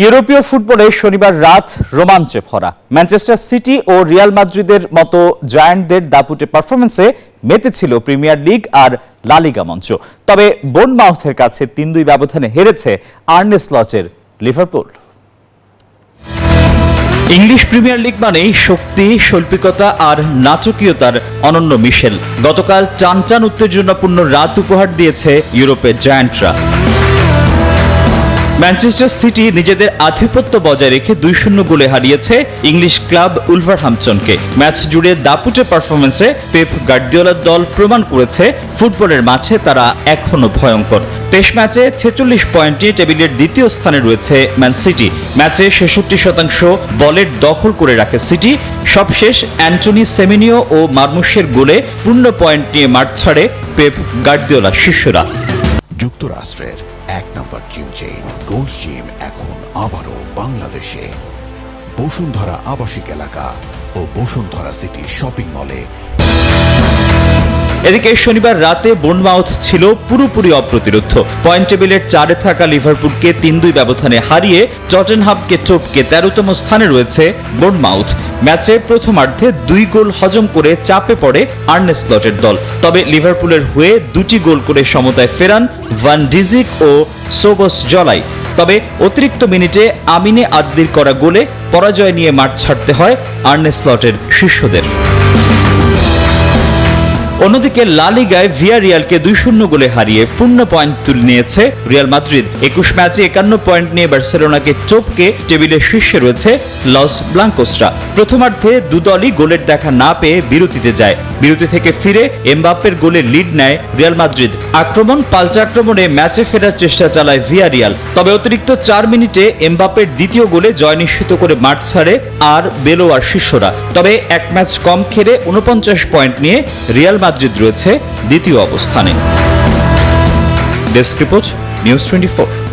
ইউরোপীয় ফুটবলে শনিবার রাত রোমাঞ্চে ভরা। ম্যানচেস্টার সিটি ও রিয়াল মাদ্রিদের মতো জায়ান্টদের দাপুটে পারফরমেন্সে মেতেছিল প্রিমিয়ার লিগ আর লা লিগা মঞ্চ। তবে বোর্নমাউথের কাছে ৩-২ ব্যবধানে হেরেছে আর্নে স্লটের লিভারপুল। ইংলিশ প্রিমিয়ার লিগ মানেই শক্তি, শৈল্পিকতা আর নাটকীয়তার অনন্য মিশেল। গতকাল টানটান উত্তেজনাপূর্ণ রাত উপহার দিয়েছে ইউরোপের জায়ান্টরা। ম্যানচেস্টার সিটি নিজেদের আধিপত্য বজায় রেখে ২-০ গোলে হারিয়েছে ইংলিশ ক্লাব উলভারহ্যাম্পটনকে। ম্যাচ জুড়ে দাপুটে পারফরমেন্সে পেপ গার্দিওলার দল প্রমাণ করেছে ফুটবলের মাঠে তারা এখনো ভয়ঙ্কর। টেস্ট ম্যাচে ৪৬ পয়েন্ট নিয়ে টেবিলের দ্বিতীয় স্থানে রয়েছে ম্যান সিটি। ম্যাচে ৬৬% বলের দখল করে রাখে সিটি। সবশেষ অ্যান্টনি সেমেনিও ও মারমুশের গোলে পূর্ণ পয়েন্ট নিয়ে মাঠ ছাড়ে পেপ গার্দিওলার শিষ্যরা। যুক্তরাষ্ট্রের ১ নম্বর জিম চেইন গোল্ড জিম এখন আবারও বাংলাদেশে। বসুন্ধরা আবাসিক এলাকা ও বসুন্ধরা সিটি শপিং মলে। এদিকে শনিবার রাতে বোর্নমাউথ ছিল পুরোপুরি অপ্রতিরোধ্য। পয়েন্ট টেবিলের ৪-এ থাকা লিভারপুলকে ৩-২ ব্যবধানে হারিয়ে টটেনহামকে টপকে ১৩তম স্থানে রয়েছে বোর্নমাউথ। ম্যাচে প্রথমার্ধে ২ গোল হজম করে চাপে পড়ে আর্নে স্লটের দল। তবে লিভারপুলের হয়ে ২টি গোল করে সমতায় ফেরান ভান ডিজিক ও সোবস জলাই। তবে অতিরিক্ত মিনিটে আমিনে আদ্দির করা গোলে পরাজয় নিয়ে মাঠ ছাড়তে হয় আর্নে স্লটের শিষ্যদের। অন্যদিকে লা লিগায় ভিয়ারিয়ালকে ২-০ গোলে হারিয়ে পূর্ণ পয়েন্ট তুলে নিয়েছে রিয়াল মাদ্রিদ। ২১ ম্যাচে ৫১ পয়েন্ট নিয়ে বার্সেলোনাকে টপকে টেবিলের শীর্ষে রয়েছে লস ব্লাঙ্কোসরা। প্রথমার্ধে দুদলই গোলের দেখা না পেয়ে বিরতিতে যায়। বিরতি থেকে ফিরে এমবাপ্পের গোলে লিড নেয় রিয়াল মাদ্রিদ। আক্রমণ পাল্টা আক্রমণে ম্যাচে ফেরার চেষ্টা চালায় ভিয়ারিয়াল। তবে অতিরিক্ত ৪ মিনিটে এমবাপ্পের দ্বিতীয় গোলে জয় নিশ্চিত করে মাঠ ছাড়ে আর বেলোয়ার শিষ্যরা। তবে এক ম্যাচ কম খেলে ৪৯ পয়েন্ট নিয়ে রিয়াল মাদ্রিদ রয়েছে দ্বিতীয় অবস্থানে। Desk report, news 24।